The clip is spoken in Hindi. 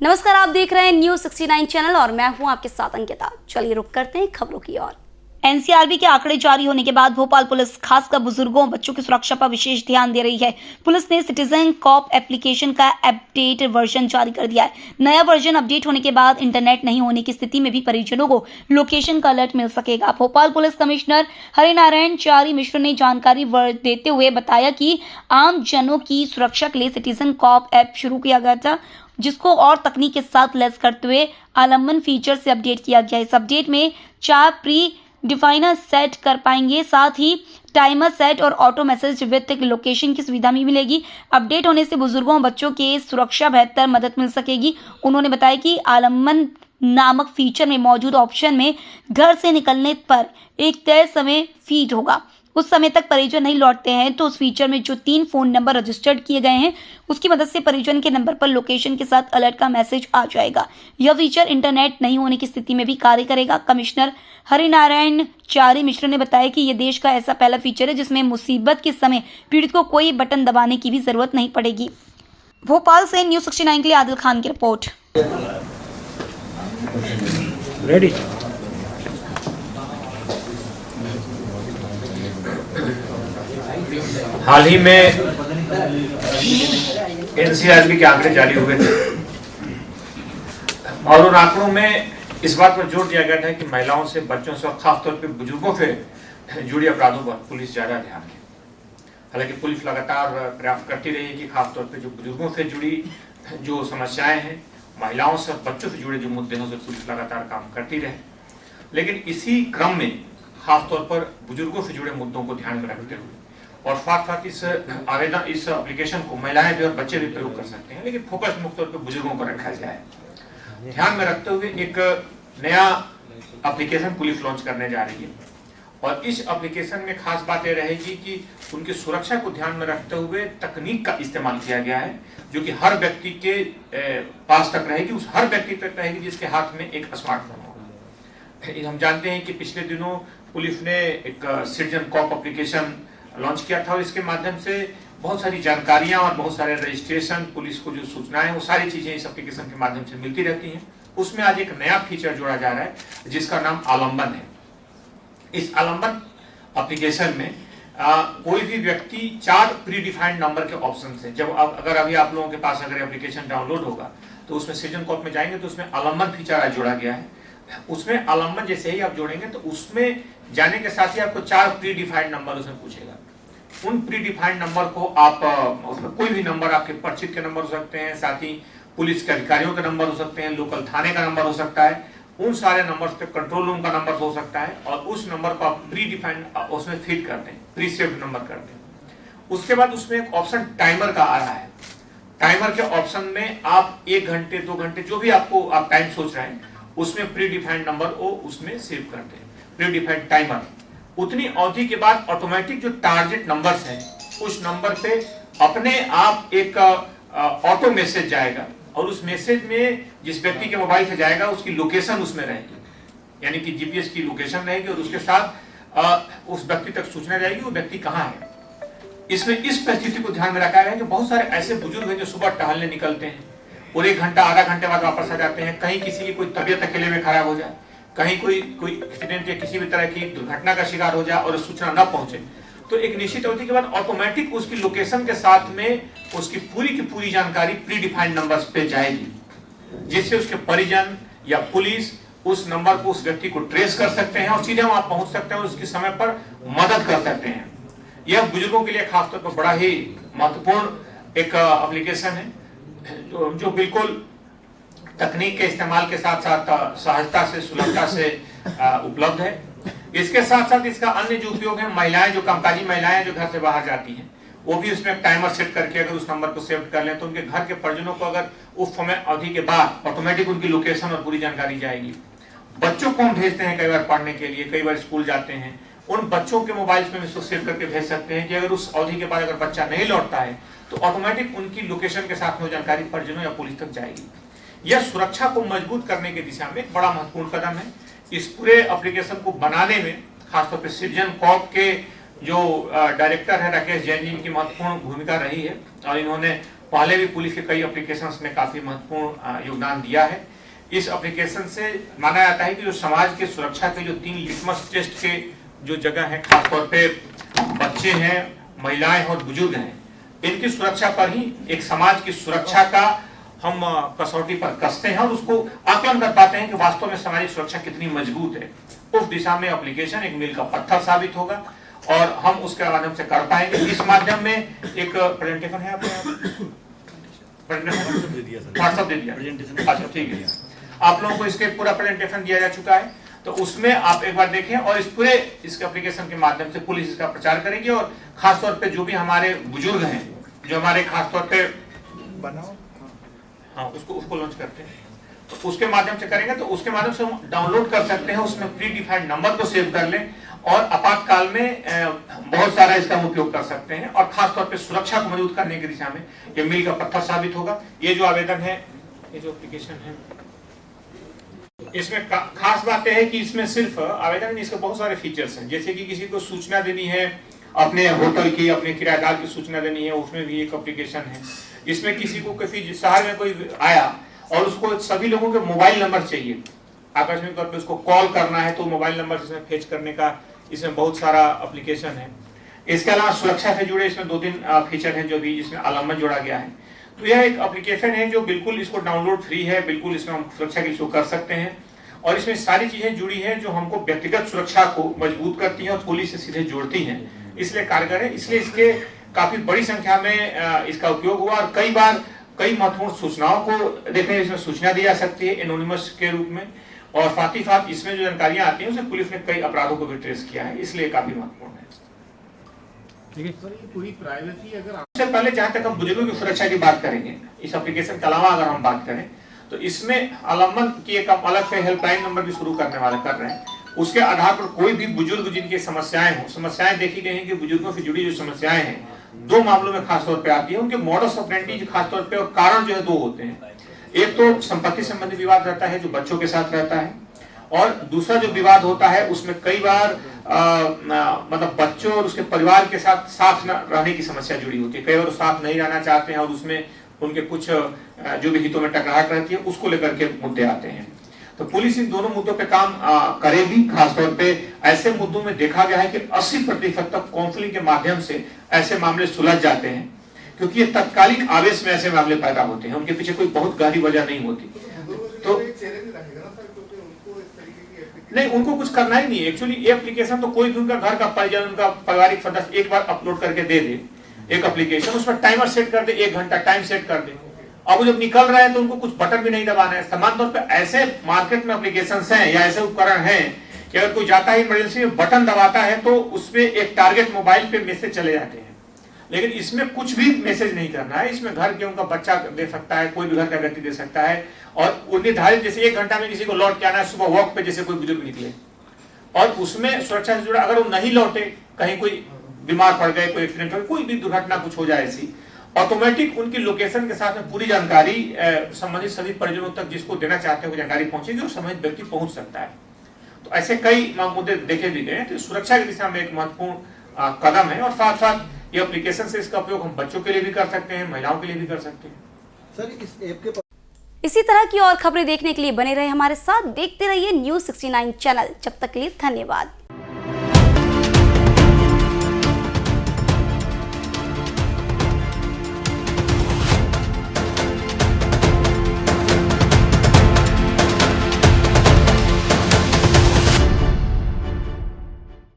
नमस्कार, आप देख रहे हैं न्यूज़ 69 चैनल और मैं हूं आपके साथ अंकिता। चलिए रुक करते हैं खबरों की ओर। एनसीआरबी के आंकड़े जारी होने के बाद भोपाल पुलिस खासकर बुजुर्गों और बच्चों की सुरक्षा पर विशेष ध्यान दे रही है। पुलिस ने सिटीजन कॉप एप्लीकेशन का अपडेट वर्जन जारी कर दिया है। नया वर्जन अपडेट होने के बाद इंटरनेट नहीं होने की स्थिति में भी परिजनों को लोकेशन का अलर्ट मिल सकेगा। भोपाल पुलिस कमिश्नर हरिनारायण चारी मिश्र ने जानकारी देते हुए बताया कि आम जनों की सुरक्षा के लिए सिटीजन कॉप ऐप शुरू किया गया था, जिसको और तकनीक के साथ लैस करते हुए आलम्बन फीचर से अपडेट किया गया। इस अपडेट में 4 प्री डिफाइनर सेट कर पाएंगे, साथ ही टाइमर सेट और ऑटो मैसेज विथ लोकेशन की सुविधा भी मिलेगी। अपडेट होने से बुजुर्गों और बच्चों के सुरक्षा बेहतर मदद मिल सकेगी। उन्होंने बताया कि आलम्बन नामक फीचर में मौजूद ऑप्शन में घर से निकलने पर एक तय समय फीड होगा। उस समय तक परिजन नहीं लौटते हैं तो उस फीचर में जो 3 फोन नंबर रजिस्टर्ड किए गए हैं उसकी मदद से परिजन के नंबर पर लोकेशन के साथ अलर्ट का मैसेज आ जाएगा। यह फीचर इंटरनेट नहीं होने की स्थिति में भी कार्य करेगा। कमिश्नर हरिनारायण चारी मिश्र ने बताया कि यह देश का ऐसा पहला फीचर है जिसमें मुसीबत के समय पीड़ित को कोई बटन दबाने की भी जरूरत नहीं पड़ेगी। भोपाल से न्यूज़ 69 के लिए आदिल खान की रिपोर्ट। रेडी। हाल ही में एनसीआरबी के आंकड़े जारी हुए थे और उन आंकड़ों में इस बात पर जोर दिया गया था कि महिलाओं से, बच्चों से और खासतौर पर बुजुर्गों से जुड़ी अपराधों पर पुलिस ज्यादा ध्यान दे। हालांकि पुलिस लगातार प्रयास करती रही कि खासतौर पर जो बुजुर्गों से जुड़ी जो समस्याएं हैं, महिलाओं से और बच्चों से जुड़े जो मुद्दे हैं, उस पर पुलिस लगातार काम करती रहे। लेकिन इसी क्रम में खासतौर पर बुजुर्गों से जुड़े मुद्दों को ध्यान में रखते हुए और साथ इस आवेदन, इस एप्लीकेशन को महिलाएं भी और बच्चे भी प्रयोग कर सकते हैं, लेकिन फोकस मुख्य तौर पर बुजुर्गों को रखा जाए। ध्यान में रखते हुए एक नया एप्लीकेशन पुलिस लॉन्च करने जा रही है और इस एप्लीकेशन में खास बात यह रहेगी कि उनकी सुरक्षा को ध्यान में रखते हुए तकनीक का इस्तेमाल किया गया है, जो कि हर व्यक्ति के पास तक रहेगी, उस हर व्यक्ति तक रहेगी जिसके हाथ में एक स्मार्टफोन होगा। हम जानते हैं कि पिछले दिनों पुलिस ने एक सिटीजन कॉप एप्लीकेशन लॉन्च किया था और इसके माध्यम से बहुत सारी जानकारियां और बहुत सारे रजिस्ट्रेशन, पुलिस को जो सूचनाएं, वो सारी चीजें इस एप्लीकेशन के माध्यम से मिलती रहती हैं। उसमें आज एक नया फीचर जोड़ा जा रहा है जिसका नाम आलम्बन है। इस आलम्बन एप्लीकेशन में कोई भी व्यक्ति 4 प्री डिफाइंड नंबर के ऑप्शन से, जब अगर अभी आप लोगों के पास अगर एप्लीकेशन डाउनलोड होगा तो उसमें सिटीजन कॉप में जाएंगे तो उसमें आलम्बन फीचर आज जोड़ा गया है। उसमें आलम्बन जैसे ही आप जोड़ेंगे तो उसमें जाने के साथ ही आपको 4 प्री डिफाइंड नंबर उसमें पूछेगा। उन प्री डिफाइंड नंबर को आप उसमें कोई भी नंबर, आपके परिचित के नंबर हो सकते हैं, साथ ही पुलिस के अधिकारियों के नंबर हो सकते हैं, लोकल थाने का नंबर हो सकता है, उन सारे नंबर्स पे कंट्रोल रूम का नंबर हो सकता है और उस नंबर को आप प्री डिफाइंड उसमें फीड करते हैं, प्री सेव्ड नंबर करते हैं। उसके बाद उसमें एक ऑप्शन टाइमर का आ रहा है। टाइमर के ऑप्शन में आप 1 घंटे 2 घंटे जो भी आपको आप टाइम सोच रहे हैं उसमें प्री डिफाइंड नंबर को उसमें सेव करते हैं। प्री डिफाइंड टाइमर उतनी अवधि के बाद ऑटोमेटिक जो टारगेट नंबर्स हैं उस नंबर पे अपने आप एक ऑटो मैसेज जाएगा और उस मैसेज में जिस व्यक्ति के मोबाइल से जाएगा उसकी लोकेशन उसमें रहेगी, यानी कि जीपीएस की लोकेशन रहेगी और उसके साथ उस व्यक्ति तक सूचना जाएगी वो व्यक्ति कहाँ है। इसमें इस परिस्थिति को ध्यान में रखा गया है कि बहुत सारे ऐसे बुजुर्ग हैं जो सुबह टहलने निकलते हैं और 1 घंटा आधा घंटे बाद वापस आ जाते हैं। कहीं किसी की कोई तबियत अकेले में खराब हो जाए, कहीं कोई एक्सीडेंट या किसी भी तरह की दुर्घटना का शिकार हो जाए और सूचना न पहुंचे तो एक निश्चित अवधि के बाद ऑटोमेटिक उसकी लोकेशन के साथ में उसकी पूरी की पूरी जानकारी प्री डिफाइंड नंबर्स पे जाएगी, जिससे उसके परिजन या पुलिस उस नंबर को, उस व्यक्ति को ट्रेस कर सकते हैं और सीधे वहां पहुंच सकते हैं और उसकी समय पर मदद कर सकते हैं। यह बुजुर्गों के लिए खासतौर पर बड़ा ही महत्वपूर्ण एक एप्लीकेशन है जो बिल्कुल तकनीक के इस्तेमाल के साथ साथ सहजता से, सुलभता से उपलब्ध है। इसके साथ साथ इसका अन्य जो उपयोग है, महिलाएं, जो कामकाजी महिलाएं जो घर से बाहर जाती हैं वो भी उसमें टाइमर सेट करके अगर उस नंबर को सेव कर लें तो उनके घर के परिजनों को अगर उस समय अवधि के बाद ऑटोमेटिक उनकी लोकेशन और पूरी जानकारी जाएगी। बच्चों को हम भेजते हैं कई बार पढ़ने के लिए, कई बार स्कूल जाते हैं, उन बच्चों के मोबाइल में इसको सेव करके भेज सकते हैं कि अगर उस अवधि के बाद अगर बच्चा नहीं लौटता है तो ऑटोमेटिक उनकी लोकेशन के साथ में जानकारी परिजनों या पुलिस तक जाएगी। यह सुरक्षा को मजबूत करने की दिशा में एक बड़ा महत्वपूर्ण कदम है। इस पूरे एप्लीकेशन को बनाने में खासतौर पर सिटीजन कॉप के जो डायरेक्टर है राकेश जैन जी, इनकी महत्वपूर्ण भूमिका रही है और इन्होंने पहले भी पुलिस के कई एप्लीकेशंस ने काफी महत्वपूर्ण योगदान दिया है। इस एप्लीकेशन से माना जाता है कि जो समाज के सुरक्षा के जो 3 लिटमस टेस्ट के जो जगह है, खासतौर पे बच्चे हैं, महिलाएं और बुजुर्ग हैं, इनकी सुरक्षा पर ही एक समाज की सुरक्षा का हम कसौटी पर कसते हैं और उसको आकलन कर पाते हैं कि वास्तव में सामाजिक सुरक्षा कितनी मजबूत है। उस दिशा में एप्लीकेशन एक मील का पत्थर साबित होगा और हम उसके माध्यम से कर पाएंगे। इस माध्यम में एक प्रेजेंटेशन है, आपने व्हाट्सएप दे दिया, अच्छा ठीक है, आप लोगों को इसके पूरा प्रेजेंटेशन दिया जा चुका है, तो उसमें आप एक बार देखें और इस पूरे इसके एप्लीकेशन के माध्यम से पुलिस इसका प्रचार करेगी और खासतौर पे जो भी हमारे बुजुर्ग हैं, जो हमारे खासतौर पे बनाओ, हाँ उसको लॉन्च करते हैं, तो उसके माध्यम से करेंगे, तो उसके माध्यम से हम डाउनलोड कर सकते हैं, उसमें प्री डिफाइंड नंबर को सेव कर लें और आपातकाल में बहुत सारा इसका हम उपयोग कर सकते हैं और खासतौर पे सुरक्षा को मजबूत करने की दिशा में ये मील का पत्थर साबित होगा। ये जो आवेदन है, ये जो एप्लीकेशन है, इसमें खास बात है कि इसमें सिर्फ आवेदन, इसके बहुत सारे फीचर्स हैं, जैसे कि किसी को सूचना देनी है अपने होटल की, अपने किराएदार की सूचना देनी है, उसमें भी एक एप्लीकेशन है। इसमें किसी को किसी शहर में कोई आया और उसको सभी लोगों के मोबाइल नंबर चाहिए, आकस्मिक तौर पे उसको कॉल करना है तो मोबाइल नंबर इसमें फेच करने का इसमें बहुत सारा एप्लीकेशन है। इसके अलावा सुरक्षा से जुड़े इसमें 2-3 फीचर हैं जो भी इसमें आलम्बन जोड़ा गया है। तो यह एक एप्लीकेशन है जो बिल्कुल इसको डाउनलोड फ्री है, बिल्कुल इसमें हम सुरक्षा की कर सकते हैं और इसमें सारी चीजें जुड़ी है जो हमको व्यक्तिगत सुरक्षा को मजबूत करती हैं और पुलिस से सीधे जोड़ती हैं, इसलिए कारगर है। इसलिए इसके काफी बड़ी संख्या में इसका उपयोग हुआ और कई बार कई महत्वपूर्ण सूचनाओं को देखने इसमें सूचना दी जा सकती है एनोनिमस के रूप में, और साथ ही साथ इसमें जो जानकारियां आती हैं उसे पुलिस ने कई अपराधों को भी ट्रेस किया है, इसलिए काफी महत्वपूर्ण है। ठीक है सर, ये पूरी प्राइवेसी अगर सबसे पहले जहां तक हम बुजुर्गों की सुरक्षा की बात करेंगे, इस एप्लीकेशन के अलावा अगर हम बात करें तो इसमें आलम्बन की एक अलग से हेल्पलाइन नंबर भी शुरू करने वाले कर रहे हैं। उसके आधार पर कोई भी बुजुर्ग जिनकी समस्याएं हो, समस्याएं देखी गई हैं कि बुजुर्गों से जुड़ी जो समस्याएं हैं 2 मामलों में खासतौर पे आती है, उनके मॉडस ऑपरेंडी खासतौर पे और कारण जो है 2 होते हैं। एक तो संपत्ति संबंधी विवाद रहता है जो बच्चों के साथ रहता है, और दूसरा जो विवाद होता है उसमें कई बार मतलब बच्चों और उसके परिवार के साथ न रहने की समस्या जुड़ी होती है। कई बार साथ नहीं रहना चाहते हैं और उसमें उनके कुछ जो भी हितों में टकराहट रहती है उसको लेकर के मुद्दे आते हैं। तो पुलिस इन दोनों मुद्दों पे काम करेगी। खासतौर पे ऐसे मुद्दों में देखा गया है कि 80% तक काउंसलिंग के माध्यम से ऐसे मामले सुलझ जाते हैं, क्योंकि ये तत्कालिक आवेश में ऐसे मामले पैदा होते हैं, उनके पीछे कोई बहुत गहरी वजह नहीं होती। तो नहीं, उनको कुछ करना ही नहीं है एक्चुअली। ये एप्लीकेशन तो कोई भी उनका घर का परिजन, उनका पारिवारिक सदस्य एक बार अपलोड करके दे दे एक एप्लीकेशन, उसमें टाइमर सेट कर दे, 1 घंटा टाइम सेट कर दे। अब वो जब निकल रहे हैं तो उनको कुछ बटन भी नहीं दबाना है। समान तौर पे ऐसे मार्केट में एप्लीकेशंस हैं या ऐसे उपकरण हैं कि अगर कोई जाता है इमरजेंसी में बटन दबाता है तो उसमें एक टारगेट मोबाइल पे मैसेज चले जाते हैं, लेकिन इसमें कुछ भी मैसेज नहीं करना है। इसमें घर के उनका बच्चा दे सकता है, कोई भी घर का व्यक्ति दे सकता है, और निर्धारित जैसे 1 घंटा में किसी को लौट के आना है, सुबह वॉक पे जैसे कोई बुजुर्ग निकले और उसमें सुरक्षा से जुड़ा, अगर वो नहीं लौटे, कहीं कोई बीमार पड़ गए, कोई एक्सीडेंट हो, कोई भी दुर्घटना कुछ हो जाए, ऐसी ऑटोमेटिक उनकी लोकेशन के साथ में पूरी जानकारी संबंधित सभी परिजनों तक जिसको देना चाहते हैं वो जानकारी पहुंचेगी और संबंधित व्यक्ति पहुंच सकता है। तो ऐसे कई मुद्दे देखे भी गए। तो सुरक्षा की दिशा में एक महत्वपूर्ण कदम है, और साथ साथ ये एप्लीकेशन से इसका उपयोग हम बच्चों के लिए भी कर सकते हैं, महिलाओं के लिए भी कर सकते हैं। सर, इस ऐप के इसी तरह की और खबरें देखने के लिए बने रहे हमारे साथ, देखते रहिए News 69 चैनल। जब तक के लिए धन्यवाद।